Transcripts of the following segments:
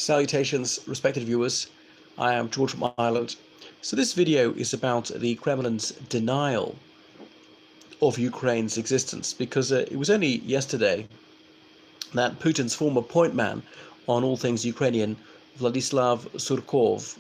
Salutations, respected viewers. I am George from Ireland. So this video is about the Kremlin's denial of Ukraine's existence, because it was only yesterday that Putin's former point man on all things Ukrainian, Vladislav Surkov,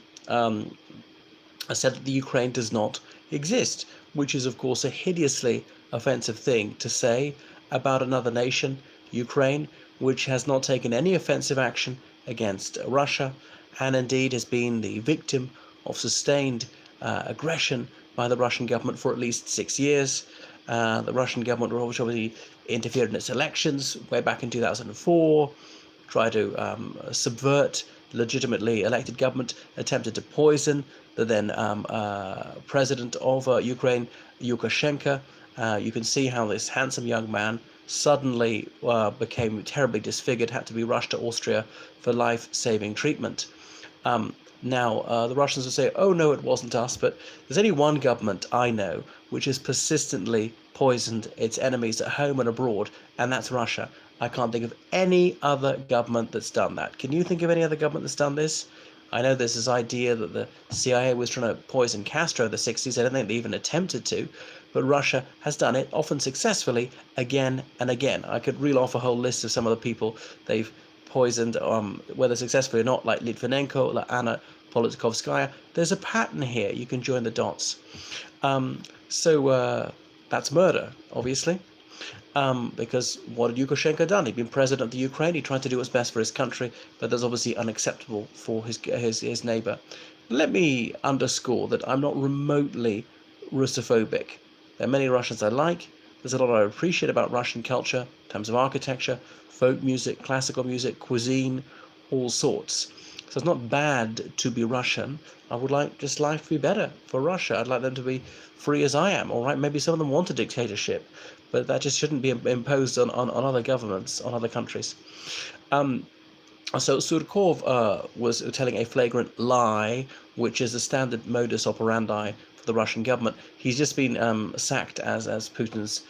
said that the Ukraine does not exist, which is of course a hideously offensive thing to say about another nation, Ukraine, which has not taken any offensive action against Russia, and indeed has been the victim of sustained aggression by the Russian government for at least 6 years. The Russian government obviously interfered in its elections way back in 2004, tried to subvert legitimately elected government, attempted to poison the then president of Ukraine, Lukashenko. You can see how this handsome young man suddenly became terribly disfigured, had to be rushed to Austria for life-saving treatment. Now, the Russians will say, oh no, it wasn't us, but there's only one government I know which has persistently poisoned its enemies at home and abroad, and that's Russia. I can't think of any other government that's done that. Can you think of any other government that's done this? I know there's this idea that the CIA was trying to poison Castro in the 60s. I don't think they even attempted to, but Russia has done it, often successfully, again and again. I could reel off a whole list of some of the people they've poisoned, whether successfully or not, like Litvinenko, like Anna Politkovskaya. There's a pattern here. You can join the dots. So that's murder, obviously. Because what had Lukashenko done? He'd been president of the Ukraine. He tried to do what's best for his country, but that's obviously unacceptable for his neighbor. Let me underscore that I'm not remotely Russophobic. There are many Russians I like. There's a lot I appreciate about Russian culture in terms of architecture, folk music, classical music, cuisine, all sorts. So it's not bad to be Russian. I would like just life to be better for Russia. I'd like them to be free as I am. All right, maybe some of them want a dictatorship, but that just shouldn't be imposed on other governments, on other countries. So Surkov was telling a flagrant lie, which is a standard modus operandi for the Russian government. He's just been sacked as Putin's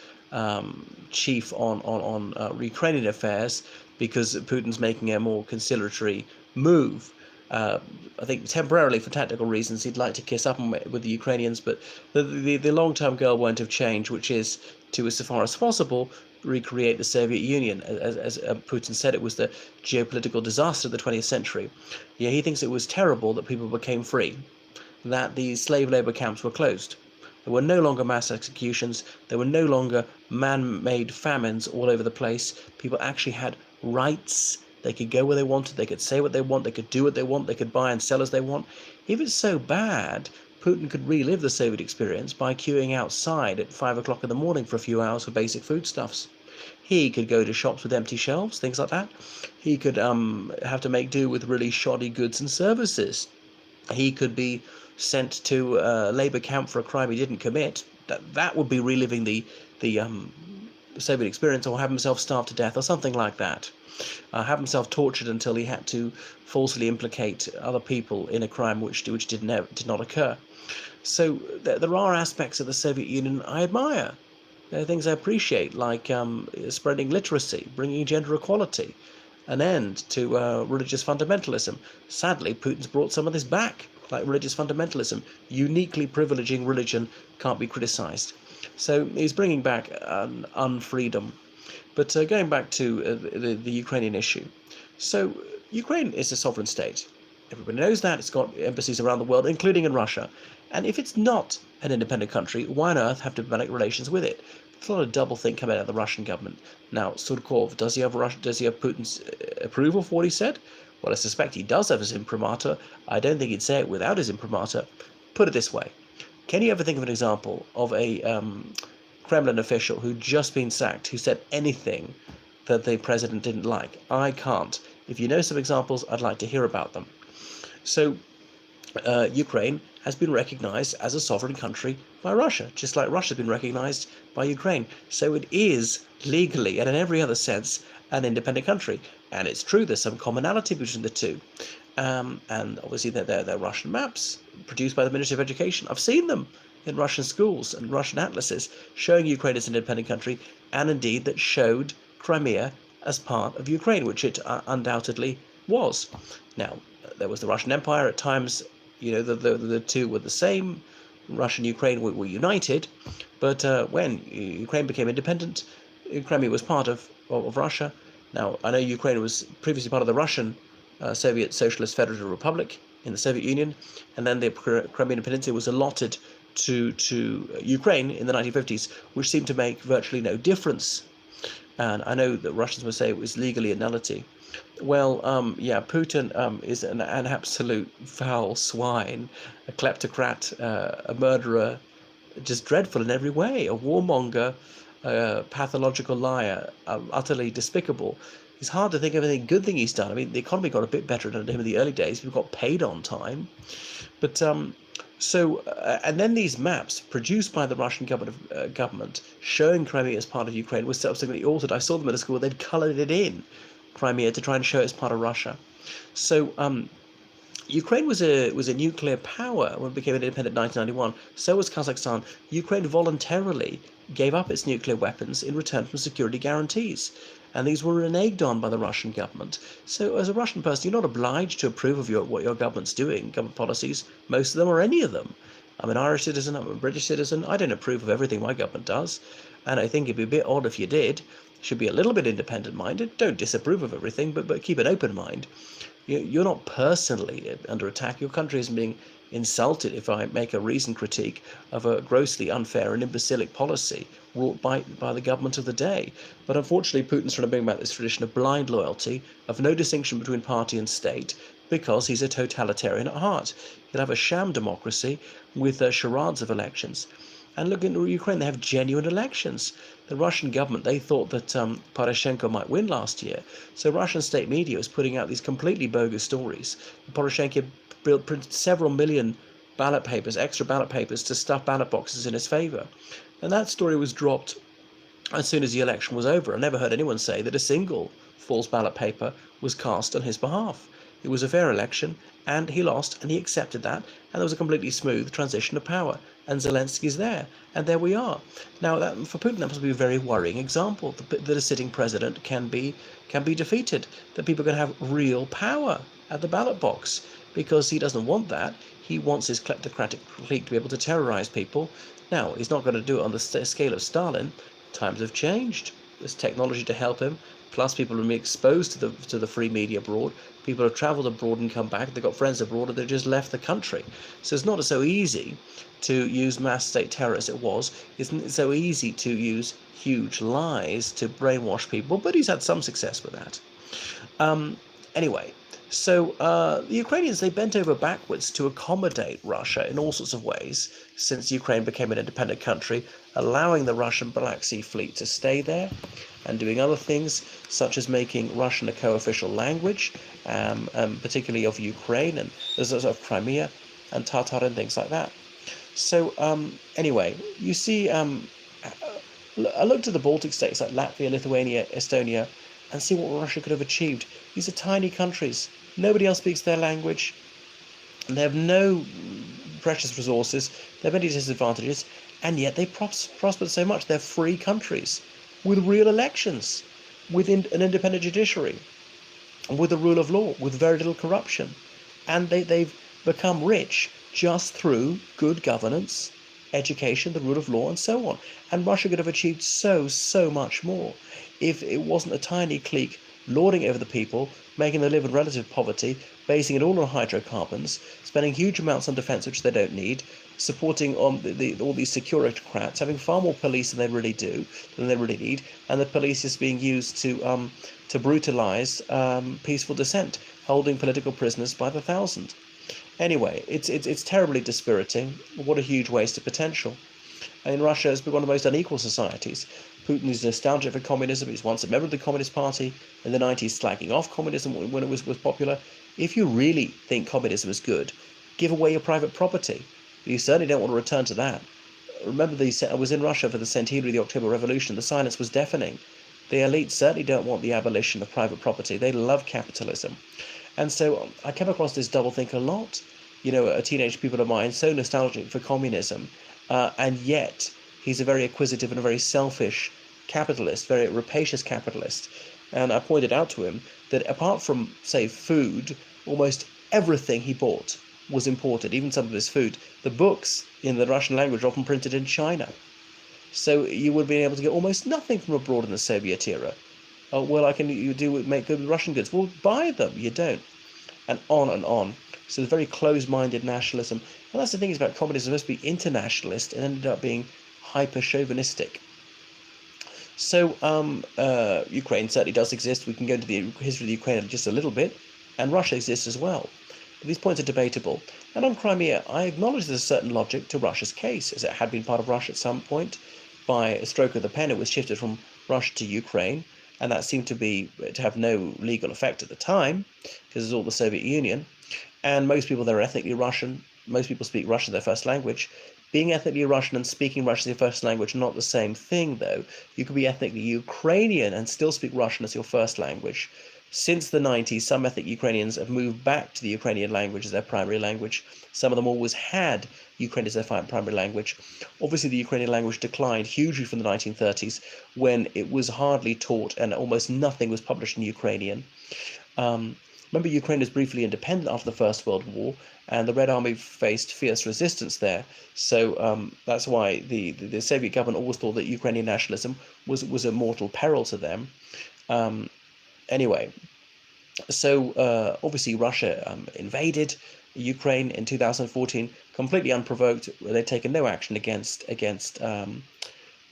chief on Ukrainian affairs, because Putin's making a more conciliatory move. I think temporarily for tactical reasons he'd like to kiss up with the Ukrainians, but the long-term goal won't have changed, which is to, as far as possible, recreate the Soviet Union. As Putin said, it was the geopolitical disaster of the 20th century. Yeah, he thinks it was terrible that people became free, that the slave labor camps were closed. There were no longer mass executions. There were no longer man-made famines all over the place. People actually had rights. They could go where they wanted. They could say what they want. They could do what they want. They could buy and sell as they want. If it's so bad, Putin could relive the Soviet experience by queuing outside at 5 o'clock in the morning for a few hours for basic foodstuffs. He could go to shops with empty shelves, things like that. He could have to make do with really shoddy goods and services. He could be sent to a labor camp for a crime he didn't commit. That would be reliving the Soviet experience, or have himself starved to death, or something like that. Have himself tortured until he had to falsely implicate other people in a crime which did not occur. So there are aspects of the Soviet Union I admire. There are things I appreciate, like spreading literacy, bringing gender equality, an end to religious fundamentalism. Sadly, Putin's brought some of this back, like religious fundamentalism. Uniquely privileging religion can't be criticized. So he's bringing back unfreedom. But going back to the Ukrainian issue. So Ukraine is a sovereign state. Everybody knows that. It's got embassies around the world, including in Russia. And if it's not an independent country, why on earth have diplomatic relations with it? There's a lot of doublethink coming out of the Russian government. Now, Surkov, does he have Putin's approval for what he said? Well, I suspect he does have his imprimatur. I don't think he'd say it without his imprimatur. Put it this way. Can you ever think of an example of a Kremlin official who'd just been sacked, who said anything that the president didn't like? I can't. If you know some examples, I'd like to hear about them. So Ukraine has been recognized as a sovereign country by Russia, just like Russia's been recognized by Ukraine. So it is legally and in every other sense an independent country. And it's true, there's some commonality between the two. And obviously they're Russian maps produced by the Ministry of Education. I've seen them in Russian schools and Russian atlases showing Ukraine as an independent country, and indeed that showed Crimea as part of Ukraine, which it undoubtedly was. Now, there was the Russian Empire. At times, the two were the same. Russia and Ukraine were united, but when Ukraine became independent, Crimea was part of Russia. Now, I know Ukraine was previously part of the Russian Soviet Socialist Federative Republic in the Soviet Union, and then the Crimean Peninsula was allotted to Ukraine in the 1950s, which seemed to make virtually no difference. And I know that Russians would say it was legally a nullity. Well, Putin is an absolute foul swine, a kleptocrat, a murderer, just dreadful in every way, a warmonger, a pathological liar, utterly despicable. It's hard to think of any good thing he's done. I mean, the economy got a bit better under him in the early days. People got paid on time. But and then these maps produced by the Russian government showing Crimea as part of Ukraine were subsequently altered. I saw them at a school. They'd coloured it in, Crimea, to try and show it as part of Russia. So Ukraine was a nuclear power when it became independent in 1991. So was Kazakhstan. Ukraine voluntarily gave up its nuclear weapons in return for security guarantees. And these were reneged on by the Russian government. So as a Russian person, you're not obliged to approve of what your government's doing, government policies, most of them or any of them. I'm an Irish citizen, I'm a British citizen. I don't approve of everything my government does. And I think it'd be a bit odd if you did. Should be a little bit independent-minded. Don't disapprove of everything, but keep an open mind. You're not personally under attack. Your country isn't being insulted if I make a reasoned critique of a grossly unfair and imbecilic policy wrought by the government of the day. But unfortunately, Putin's trying to bring back this tradition of blind loyalty, of no distinction between party and state, because he's a totalitarian at heart. He'll have a sham democracy with charades of elections. And look, in Ukraine, they have genuine elections. The Russian government, they thought that Poroshenko might win last year. So Russian state media was putting out these completely bogus stories. Poroshenko printed several million ballot papers, extra ballot papers, to stuff ballot boxes in his favour. And that story was dropped as soon as the election was over. I never heard anyone say that a single false ballot paper was cast on his behalf. It was a fair election, and he lost, and he accepted that, and there was a completely smooth transition of power. And Zelensky's there, and there we are. Now, for Putin, that must be a very worrying example that a sitting president can be defeated, that people can have real power at the ballot box, because he doesn't want that. He wants his kleptocratic clique to be able to terrorize people. Now, he's not going to do it on the scale of Stalin. Times have changed. There's technology to help him. Plus, people will be exposed to the free media abroad. People have travelled abroad and come back. They've got friends abroad, and they've just left the country. So it's not so easy to use mass state terror as it was. It's so easy to use huge lies to brainwash people. But he's had some success with that. Anyway. So the Ukrainians, they bent over backwards to accommodate Russia in all sorts of ways since Ukraine became an independent country, allowing the Russian Black Sea Fleet to stay there and doing other things, such as making Russian a co-official language, particularly of Ukraine and of Crimea and Tatar and things like that. So anyway, you see, I looked at the Baltic states like Latvia, Lithuania, Estonia, and see what Russia could have achieved. These are tiny countries. Nobody else speaks their language. And they have no precious resources. They have many disadvantages. And yet they prospered so much. They're free countries with real elections, with an independent judiciary, with the rule of law, with very little corruption. And they've become rich just through good governance, education, the rule of law, and so on. And Russia could have achieved so much more if it wasn't a tiny clique lording over the people, making them live in relative poverty, basing it all on hydrocarbons, spending huge amounts on defence which they don't need, supporting all these securocrats, having far more police than they really need, and the police is being used to brutalise peaceful dissent, holding political prisoners by the thousand. Anyway, it's terribly dispiriting. What a huge waste of potential. And Russia has been one of the most unequal societies. Putin is nostalgic for communism. He was once a member of the Communist Party in the 90s, slagging off communism when it was popular. If you really think communism is good, give away your private property. But you certainly don't want to return to that. Remember, I was in Russia for the centenary of the October Revolution. The silence was deafening. The elite certainly don't want the abolition of private property. They love capitalism. And so I came across this doublethink a lot. You know, a teenage pupil of mine, so nostalgic for communism, and yet he's a very acquisitive and a very selfish capitalist, very rapacious capitalist. And I pointed out to him that apart from, say, food, almost everything he bought was imported, even some of his food. The books in the Russian language are often printed in China. So you would be able to get almost nothing from abroad in the Soviet era. Oh, well, make good Russian goods. Well, buy them. You don't. And on and on. So it's very close-minded nationalism. And that's the thing is about communism. It's supposed to be internationalist and ended up being hyper-chauvinistic. So Ukraine certainly does exist. We can go into the history of the Ukraine in just a little bit. And Russia exists as well. But these points are debatable. And on Crimea, I acknowledge there's a certain logic to Russia's case, as it had been part of Russia at some point. By a stroke of the pen, it was shifted from Russia to Ukraine. And that seemed to have no legal effect at the time, because it's all the Soviet Union. And most people there are ethnically Russian. Most people speak Russian as their first language. Being ethnically Russian and speaking Russian as your first language are not the same thing, though. You could be ethnically Ukrainian and still speak Russian as your first language. Since the 90s, some ethnic Ukrainians have moved back to the Ukrainian language as their primary language. Some of them always had Ukrainian as their primary language. Obviously, the Ukrainian language declined hugely from the 1930s, when it was hardly taught and almost nothing was published in Ukrainian. Remember, Ukraine was briefly independent after the First World War, and the Red Army faced fierce resistance there. So that's why the Soviet government always thought that Ukrainian nationalism was a mortal peril to them. Anyway, so obviously Russia invaded Ukraine in 2014, completely unprovoked. They'd taken no action against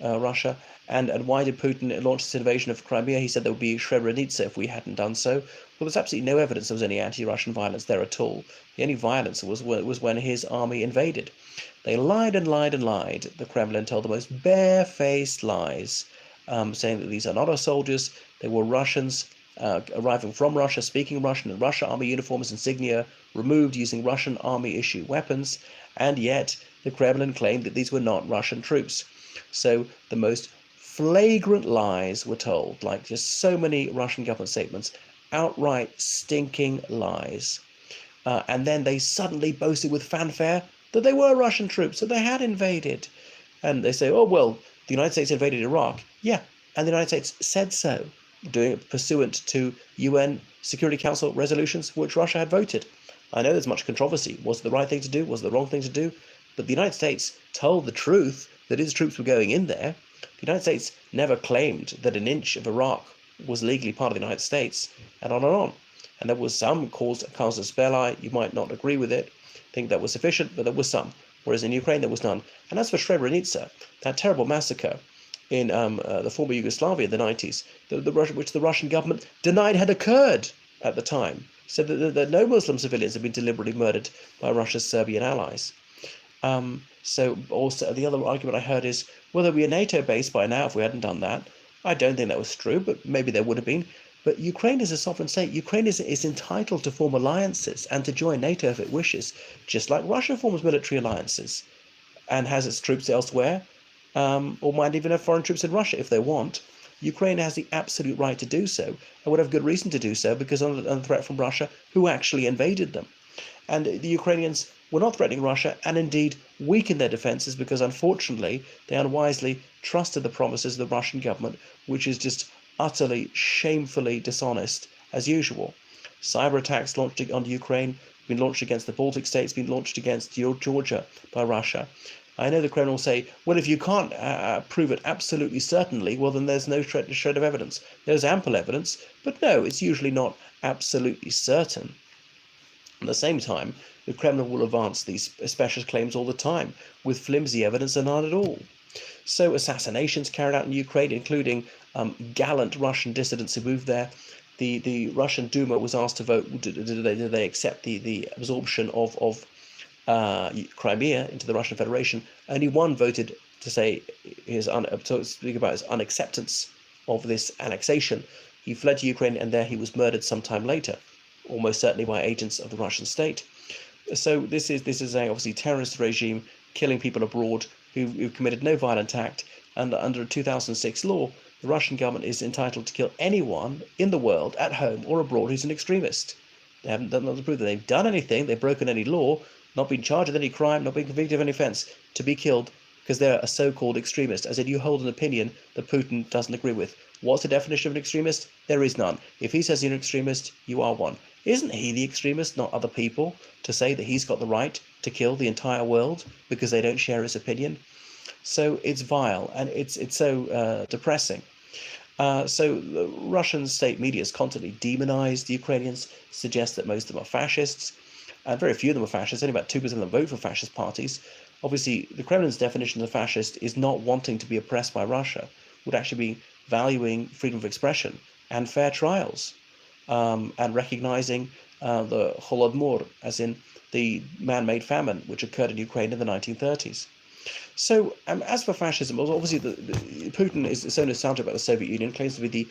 Russia. And why did Putin launch this invasion of Crimea? He said there would be Srebrenica if we hadn't done so. Well, there's absolutely no evidence there was any anti-Russian violence there at all. The only violence was when his army invaded. They lied and lied and lied. The Kremlin told the most barefaced lies, saying that these are not our soldiers. They were Russians arriving from Russia, speaking Russian, in Russia army uniforms, insignia removed using Russian army issue weapons. And yet the Kremlin claimed that these were not Russian troops. So the most flagrant lies were told, like just so many Russian government statements, outright stinking lies. And then they suddenly boasted with fanfare that they were Russian troops, that they had invaded. And they say, oh, well, the United States invaded Iraq. Yeah, and the United States said so, doing it pursuant to UN Security Council resolutions for which Russia had voted. I know there's much controversy. Was it the right thing to do? Was it the wrong thing to do? But the United States told the truth that its troops were going in there. The United States never claimed that an inch of Iraq was legally part of the United States, and on and on. And there was some casus belli. You might not agree with it, think that was sufficient, but there was some. Whereas in Ukraine, there was none. And as for Srebrenica, that terrible massacre in the former Yugoslavia in the 90s, which the Russian government denied had occurred at the time, said that no Muslim civilians had been deliberately murdered by Russia's Serbian allies. So also the other argument I heard is, well, there'd be a NATO base by now if we hadn't done that. I don't think that was true, but maybe there would have been. But Ukraine is a sovereign state. Ukraine is entitled to form alliances and to join NATO if it wishes, just like Russia forms military alliances and has its troops elsewhere, or might even have foreign troops in Russia if they want. Ukraine has the absolute right to do so, and would have good reason to do so, because under the threat from Russia, who actually invaded them. And the Ukrainians were not threatening Russia, and indeed weakened their defences, because unfortunately they unwisely trusted the promises of the Russian government, which is just utterly, shamefully dishonest as usual. Cyber attacks launched on Ukraine, been launched against the Baltic states, been launched against Georgia by Russia. I know the Kremlin will say, well, if you can't prove it absolutely certainly, well, then there's no shred of evidence. There's ample evidence, but no, it's usually not absolutely certain. At the same time, the Kremlin will advance these specialist claims all the time, with flimsy evidence and none at all. So assassinations carried out in Ukraine, including gallant Russian dissidents who moved there. The Russian Duma was asked to vote, did they accept the absorption of Crimea into the Russian Federation. Only one voted to say speak about his unacceptance of this annexation. He fled to Ukraine, and there he was murdered sometime later, almost certainly by agents of the Russian state. So this is a obviously terrorist regime killing people abroad who committed no violent act, and under a 2006 law, the Russian government is entitled to kill anyone in the world, at home or abroad, who's an extremist. They haven't done nothing to prove that they've done anything, they've broken any law, not been charged with any crime, not been convicted of any offence, to be killed because they're a so-called extremist, as in you hold an opinion that Putin doesn't agree with. What's the definition of an extremist? There is none. If he says you're an extremist, you are one. Isn't he the extremist, not other people, to say that he's got the right to kill the entire world because they don't share his opinion? So it's vile, and it's so depressing. So the Russian state media has constantly demonized the Ukrainians, suggest that most of them are fascists, and very few of them are fascists. Only about 2% of them vote for fascist parties. Obviously, the Kremlin's definition of a fascist is not wanting to be oppressed by Russia, would actually be valuing freedom of expression and fair trials, and recognizing the Holodomor, as in the man-made famine which occurred in Ukraine in the 1930s. So, as for fascism, obviously Putin is so nostalgic about the Soviet Union, claims to be the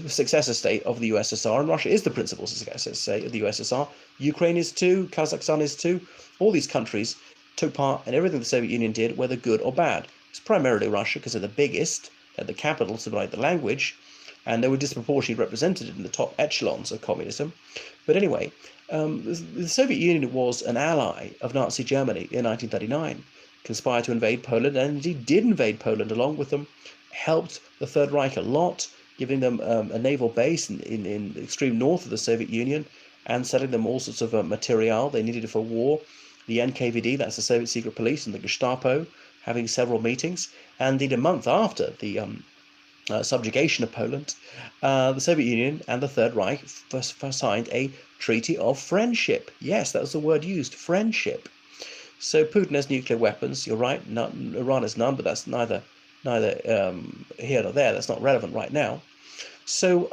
successor state of the USSR, and Russia is the principal successor state of the USSR. Ukraine is too, Kazakhstan is too. All these countries took part in everything the Soviet Union did, whether good or bad. It's primarily Russia because they're the biggest, they're the capital, so like the language, and they were disproportionately represented in the top echelons of communism. But anyway, the Soviet Union was an ally of Nazi Germany in 1939. Conspired to invade Poland, and indeed did invade Poland along with them, helped the Third Reich a lot, giving them a naval base in the extreme north of the Soviet Union, and selling them all sorts of material they needed for war. The NKVD, that's the Soviet secret police, and the Gestapo, having several meetings, and indeed a month after the subjugation of Poland, the Soviet Union and the Third Reich signed a treaty of friendship. Yes, that was the word used, friendship. So Putin has nuclear weapons. You're right. Iran has none, but that's neither here nor there. That's not relevant right now. So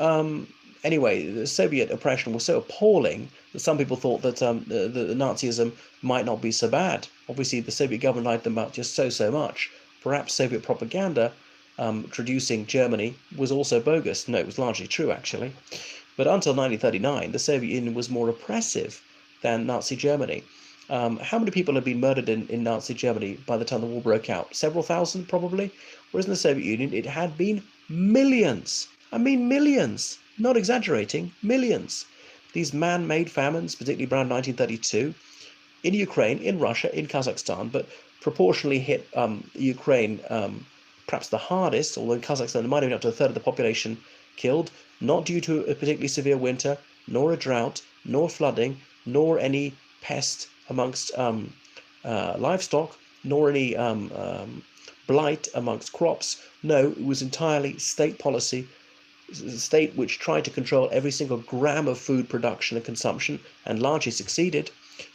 anyway, the Soviet oppression was so appalling that some people thought that the Nazism might not be so bad. Obviously, the Soviet government lied them up just so much. Perhaps Soviet propaganda traducing Germany was also bogus. No, it was largely true, actually. But until 1939, the Soviet Union was more oppressive than Nazi Germany. How many people had been murdered in Nazi Germany by the time the war broke out? Several thousand, probably. Whereas in the Soviet Union, it had been millions. I mean millions. Not exaggerating, millions. These man-made famines, particularly around 1932, in Ukraine, in Russia, in Kazakhstan, but proportionally hit Ukraine perhaps the hardest, although in Kazakhstan there might have been up to a third of the population killed, not due to a particularly severe winter, nor a drought, nor flooding, nor any pest amongst livestock, nor any blight amongst crops. No, it was entirely state policy, a state which tried to control every single gram of food production and consumption, and largely succeeded.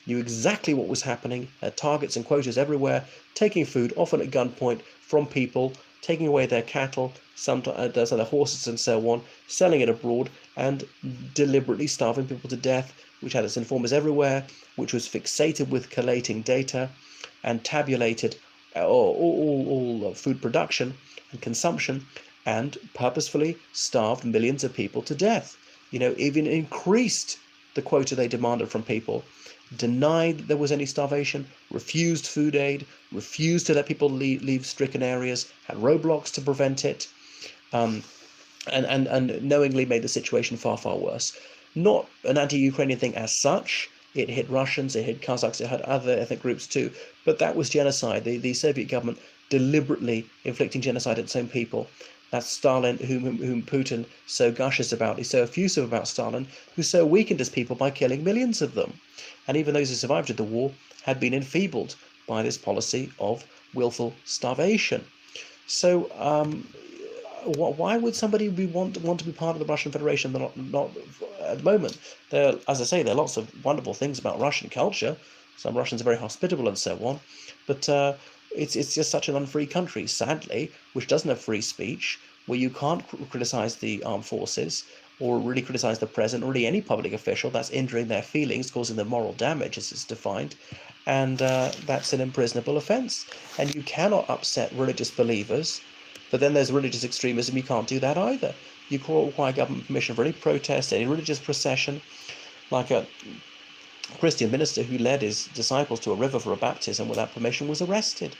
Knew exactly what was happening, had targets and quotas everywhere, taking food often at gunpoint from people, taking away their cattle, sometimes their horses and so on, selling it abroad, and deliberately starving people to death, which had its informers everywhere, which was fixated with collating data and tabulated all food production and consumption, and purposefully starved millions of people to death. Even increased the quota they demanded from people, denied there was any starvation, refused food aid, refused to let people leave stricken areas, had roadblocks to prevent it, and knowingly made the situation far worse. Not an anti-Ukrainian thing as such. It hit Russians, it hit Kazakhs, it had other ethnic groups too, but that was genocide. The Soviet government deliberately inflicting genocide at its own people. That's Stalin, whom Putin so gushes about. He's so effusive about Stalin, who so weakened his people by killing millions of them. And even those who survived the war had been enfeebled by this policy of willful starvation. So why would somebody want to be part of the Russian Federation? They're not at the moment. As I say, there are lots of wonderful things about Russian culture. Some Russians are very hospitable and so on, but it's just such an unfree country, sadly, which doesn't have free speech, where you can't criticize the armed forces or really criticize the president or really any public official. That's injuring their feelings, causing them moral damage, as it's defined, and that's an imprisonable offense. And you cannot upset religious believers. But then there's religious extremism. You can't do that either. You can't require government permission for any protest, any religious procession. Like a Christian minister who led his disciples to a river for a baptism without permission was arrested.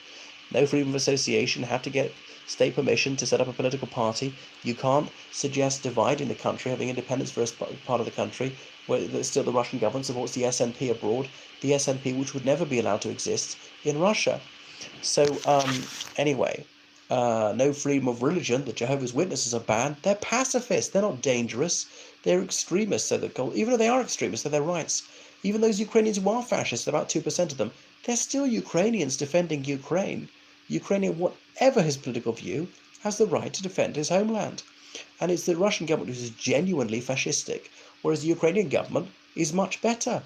No freedom of association, had to get state permission to set up a political party. You can't suggest dividing the country, having independence for a part of the country, where still the Russian government supports the SNP abroad, the SNP which would never be allowed to exist in Russia. So anyway, no freedom of religion. The Jehovah's Witnesses are banned. They're pacifists. They're not dangerous. They're extremists. So that even though they are extremists, they're their rights. Even those Ukrainians who are fascists, about 2% of them, they're still Ukrainians defending Ukraine. Ukrainian, whatever his political view, has the right to defend his homeland. And it's the Russian government which is genuinely fascistic, whereas the Ukrainian government is much better.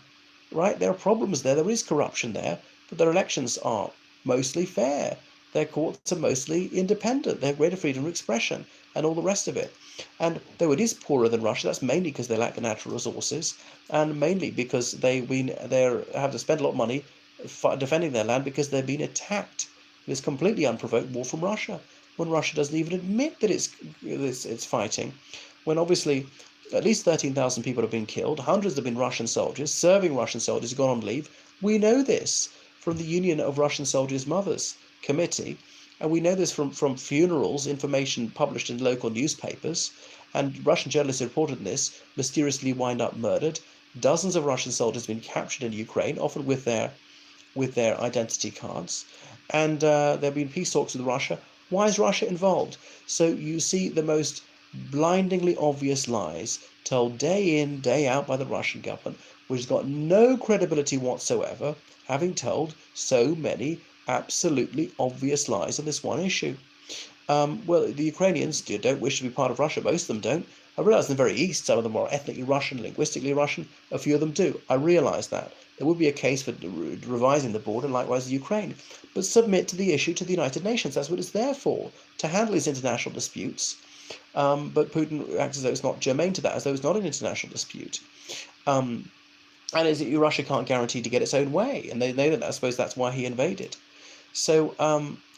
Right? There are problems there. There is corruption there, but their elections are mostly fair. Their courts are mostly independent. They have greater freedom of expression and all the rest of it. And though it is poorer than Russia, that's mainly because they lack the natural resources, and mainly because they have to spend a lot of money defending their land because they've been attacked. This completely unprovoked war from Russia, when Russia doesn't even admit that it's fighting, when obviously at least 13,000 people have been killed, hundreds have been Russian soldiers, serving Russian soldiers who've gone on leave. We know this from the Union of Russian Soldiers' Mothers Committee, and we know this from funerals, information published in local newspapers, and Russian journalists reported on this, mysteriously wind up murdered. Dozens of Russian soldiers have been captured in Ukraine, often with their identity cards, and there have been peace talks with Russia. Why is Russia involved? So you see the most blindingly obvious lies told day in, day out by the Russian government, which has got no credibility whatsoever, having told so many absolutely obvious lies on this one issue. Well, the Ukrainians don't wish to be part of Russia. Most of them don't. I realise in the very east, some of them are ethnically Russian, linguistically Russian. A few of them do. I realise that. There would be a case for revising the border, likewise the Ukraine. But submit to the issue to the United Nations. That's what it's there for, to handle these international disputes. But Putin acts as though it's not germane to that, as though it's not an international dispute. And Russia can't guarantee to get its own way. And they know that. I suppose that's why he invaded. So,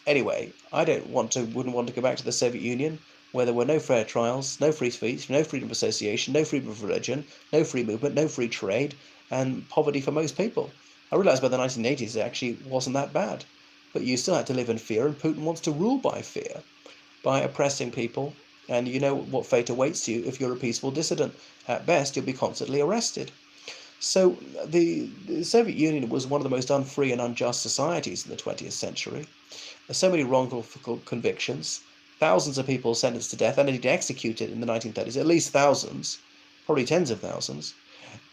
anyway, I wouldn't want to go back to the Soviet Union, where there were no fair trials, no free speech, no freedom of association, no freedom of religion, no free movement, no free trade, and poverty for most people. I realised by the 1980s it actually wasn't that bad. But you still had to live in fear, and Putin wants to rule by fear, by oppressing people, and you know what fate awaits you if you're a peaceful dissident. At best, you'll be constantly arrested. So the Soviet Union was one of the most unfree and unjust societies in the 20th century. So many wrongful convictions, thousands of people sentenced to death and indeed executed in the 1930s, at least thousands, probably tens of thousands,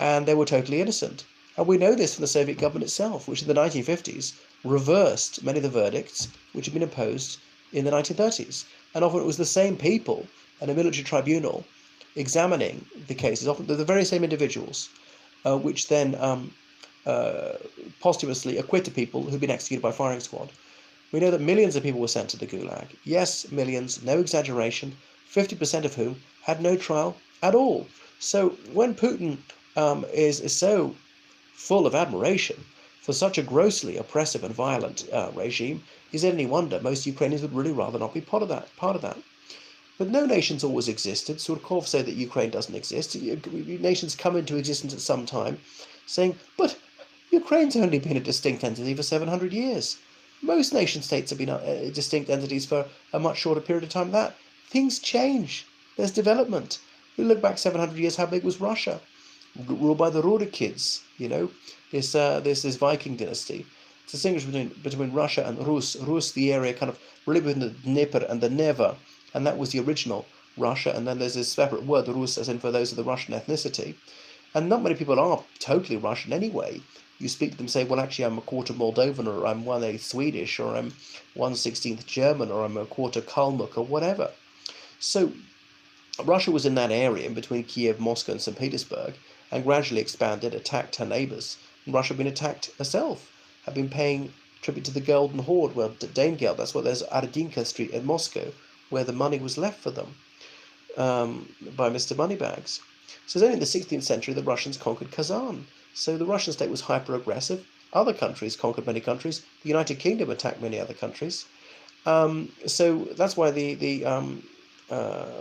and they were totally innocent. And we know this from the Soviet government itself, which in the 1950s reversed many of the verdicts which had been imposed in the 1930s. And often it was the same people and a military tribunal examining the cases, often the very same individuals, which then posthumously acquitted people who'd been executed by firing squad. We know that millions of people were sent to the Gulag. Yes, millions, no exaggeration, 50% of whom had no trial at all. So when Putin is so full of admiration for such a grossly oppressive and violent regime, is it any wonder most Ukrainians would really rather not be part of that? But no nations always existed. Surkov said that Ukraine doesn't exist. Nations come into existence at some time, saying, but Ukraine's only been a distinct entity for 700 years. Most nation states have been distinct entities for a much shorter period of time than that. Things change. There's development. We look back 700 years, how big was Russia? Ruled by the Rurikids, this Viking dynasty. It's a distinction between Russia and Rus. Rus, the area kind of really between the Dnieper and the Neva, and that was the original Russia. And then there's this separate word, Rus, as in for those of the Russian ethnicity. And not many people are totally Russian anyway. You speak to them, say, well, actually, I'm a quarter Moldovan, or I'm 1/8 Swedish, or I'm 1/16 German, or I'm a quarter Kalmuk, or whatever. So Russia was in that area in between Kiev, Moscow, and St. Petersburg, and gradually expanded, attacked her neighbours. And Russia had been attacked herself, had been paying tribute to the Golden Horde, well, Danegeld, that's what there's Aradinka Street in Moscow, where the money was left for them by Mr. Moneybags. So it's only in the 16th century that Russians conquered Kazan. So the Russian state was hyper-aggressive. Other countries conquered many countries. The United Kingdom attacked many other countries. So that's why the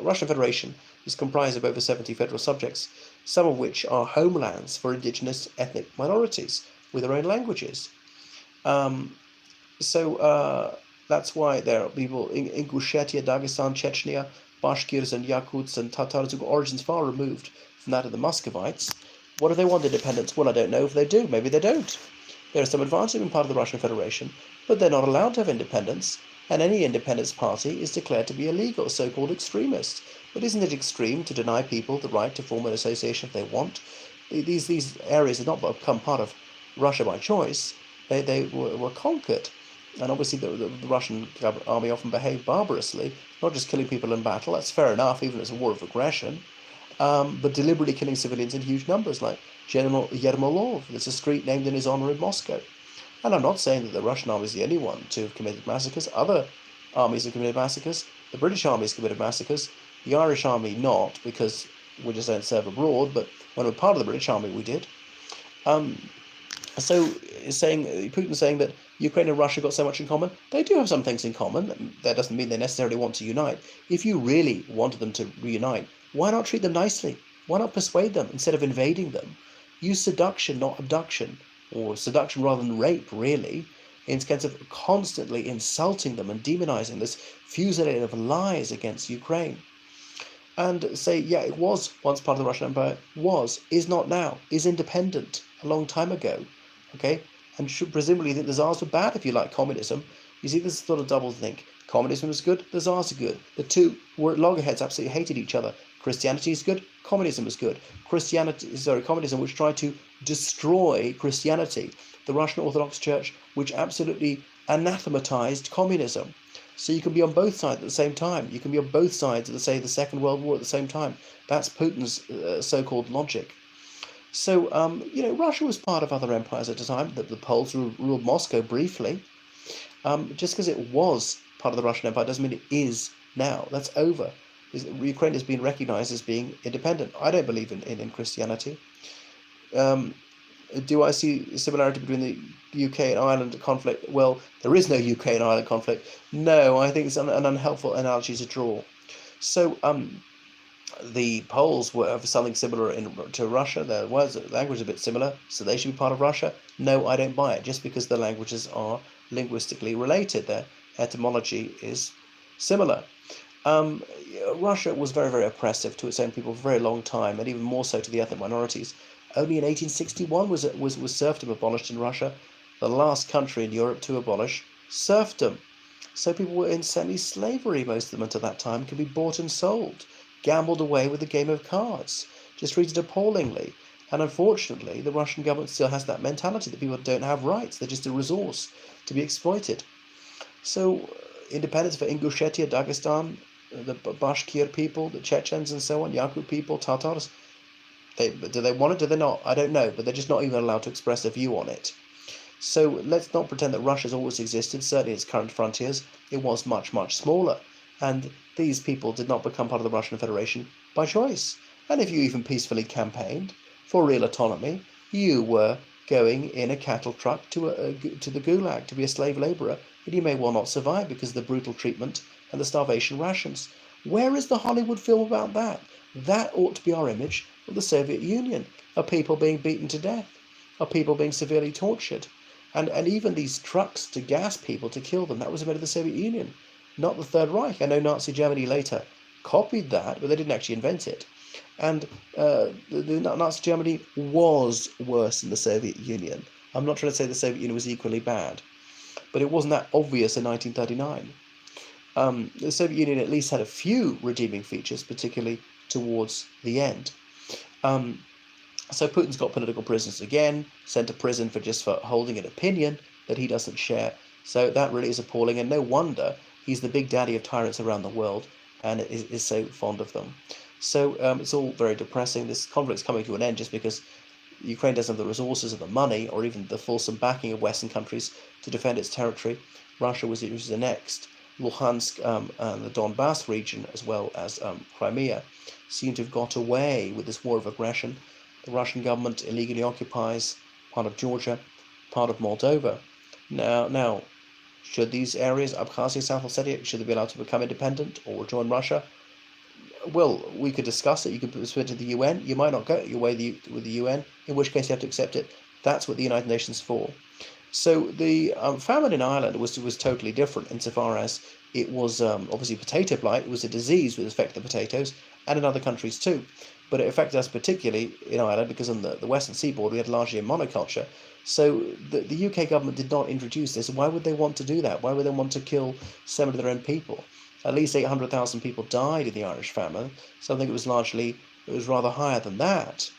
Russian Federation is comprised of over 70 federal subjects, some of which are homelands for indigenous ethnic minorities with their own languages. That's why there are people in Ingushetia, Dagestan, Chechnya, Bashkirs and Yakuts and Tatars who have origins far removed from that of the Muscovites. What if they want independence? Well, I don't know if they do. Maybe they don't. There is some advantage in being part of the Russian Federation, but they're not allowed to have independence. and any independence party is declared to be illegal, a so-called extremist. But isn't it extreme to deny people the right to form an association if they want? These areas have not become part of Russia by choice. They were conquered. And obviously the Russian army often behaved barbarously, not just killing people in battle, that's fair enough, even as a war of aggression, but deliberately killing civilians in huge numbers, like General Yermolov. There's a street named in his honor in Moscow. And I'm not saying that the Russian army is the only one to have committed massacres. Other armies have committed massacres. The British army has committed massacres. The Irish army not, because we just don't serve abroad, but when we're part of the British army we did. So Putin's saying that Ukraine and Russia got so much in common. They do have some things in common. That doesn't mean they necessarily want to unite. If you really wanted them to reunite, why not treat them nicely? Why not persuade them instead of invading them? Use seduction, not abduction, or seduction rather than rape, really, in terms of constantly insulting them and demonizing this fusillade of lies against Ukraine. And say, yeah, it was once part of the Russian Empire, is not now, is independent a long time ago, okay? And should presumably think the Tsars were bad if you like communism. You see, this sort of double think. Communism is good, the Tsars are good. The two were at loggerheads, absolutely hated each other. Christianity is good, communism is good. Communism, which tried to destroy Christianity. The Russian Orthodox Church, which absolutely anathematized communism. So you can be on both sides at the same time. You can be on both sides of, the Second World War at the same time. That's Putin's so-called logic. So, Russia was part of other empires at the time. The Poles ruled Moscow briefly. Just because it was part of the Russian Empire doesn't mean it is now. That's over. Ukraine has been recognized as being independent. I don't believe in Christianity. Do I see a similarity between the UK and Ireland conflict? Well, there is no UK and Ireland conflict. No, I think it's an unhelpful analogy to draw. So, the Poles were something similar to Russia. There was a language a bit similar, so they should be part of Russia. No, I don't buy it, just because the languages are linguistically related. Their etymology is similar. Russia was very, very oppressive to its own people for a very long time, and even more so to the ethnic minorities. Only in 1861 was serfdom abolished in Russia, the last country in Europe to abolish serfdom. So people were in semi-slavery, most of them until that time, could be bought and sold, gambled away with a game of cards, just treated appallingly. And unfortunately, the Russian government still has that mentality that people don't have rights, they're just a resource to be exploited. So independence for Ingushetia, Dagestan, the Bashkir people, the Chechens and so on, Yakut people, Tatars, do they want it, do they not? I don't know, but they're just not even allowed to express a view on it. So let's not pretend that Russia's always existed. Certainly its current frontiers, it was much, much smaller. And these people did not become part of the Russian Federation by choice. And if you even peacefully campaigned for real autonomy, you were going in a cattle truck to the Gulag to be a slave labourer, and you may well not survive because of the brutal treatment and the starvation rations. Where is the Hollywood film about that? That ought to be our image of the Soviet Union, of people being beaten to death, of people being severely tortured. And even these trucks to gas people to kill them, that was made of the Soviet Union, not the Third Reich. I know Nazi Germany later copied that, but they didn't actually invent it. And the Nazi Germany was worse than the Soviet Union. I'm not trying to say the Soviet Union was equally bad, but it wasn't that obvious in 1939. The Soviet Union at least had a few redeeming features, particularly towards the end. So Putin's got political prisoners again, sent to prison for holding an opinion that he doesn't share. So that really is appalling, and no wonder he's the big daddy of tyrants around the world and is so fond of them. So it's all very depressing. This conflict's coming to an end just because Ukraine doesn't have the resources or the money or even the fulsome backing of Western countries to defend its territory. Russia was annexed. Luhansk and the Donbass region, as well as Crimea, seem to have got away with this war of aggression. The Russian government illegally occupies part of Georgia, part of Moldova. Now, should these areas, Abkhazia, South Ossetia, should they be allowed to become independent or join Russia? Well, we could discuss it. You could put it to the UN. You might not go your way with the UN, in which case you have to accept it. That's what the United Nations is for. So the famine in Ireland was totally different insofar as it was obviously potato blight. It was a disease which affected the potatoes, and in other countries too. but it affected us particularly in Ireland because on the western seaboard we had largely a monoculture. So the UK government did not introduce this. Why would they want to do that? Why would they want to kill so many of their own people? At least 800,000 people died in the Irish famine. So I think it was rather higher than that.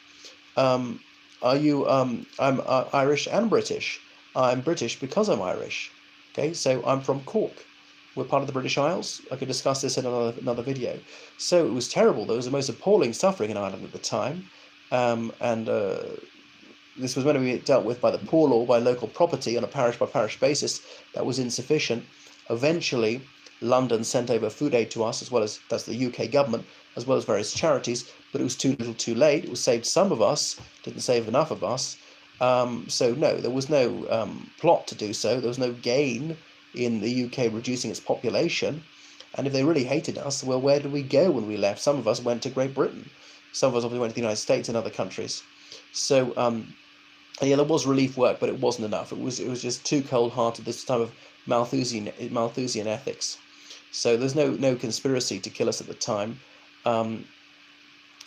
Um, are you? I'm Irish and British. I'm British because I'm Irish. Okay, so I'm from Cork. We're part of the British Isles. I could discuss this in another video. So it was terrible. There was the most appalling suffering in Ireland at the time, and this was meant to be dealt with by the poor law, by local property on a parish by parish basis. That was insufficient. Eventually, London sent over food aid to us, as well as that's the UK government, as well as various charities. But it was too little, too late. It was saved some of us, didn't save enough of us. So no, there was no plot to do so. There was no gain in the UK reducing its population. And if they really hated us, well, where did we go when we left? Some of us went to Great Britain. Some of us obviously went to the United States and other countries. So yeah, there was relief work, but it wasn't enough. It was just too cold-hearted. This type of Malthusian ethics. So there's no conspiracy to kill us at the time. Um,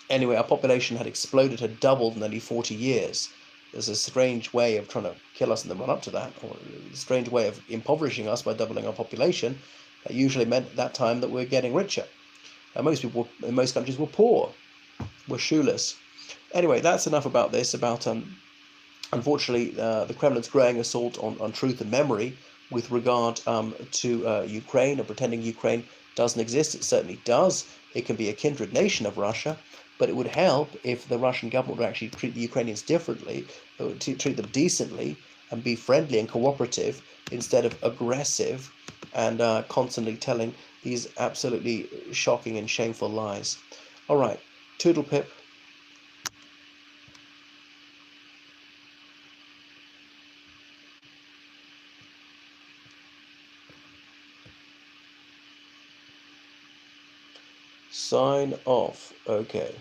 anyway, our population had exploded, had doubled in nearly 40 years. There's a strange way of trying to kill us in the run up to that, or a strange way of impoverishing us by doubling our population. That usually meant at that time that we're getting richer. Most people in most countries were poor, were shoeless. Anyway, that's enough about this. Unfortunately, the Kremlin's growing assault on truth and memory with regard to Ukraine and pretending Ukraine doesn't exist. It certainly does. It can be a kindred nation of Russia, but it would help if the Russian government would actually treat the Ukrainians differently, to treat them decently, and be friendly and cooperative instead of aggressive and constantly telling these absolutely shocking and shameful lies. All right, toodle pip. Sign off. Okay.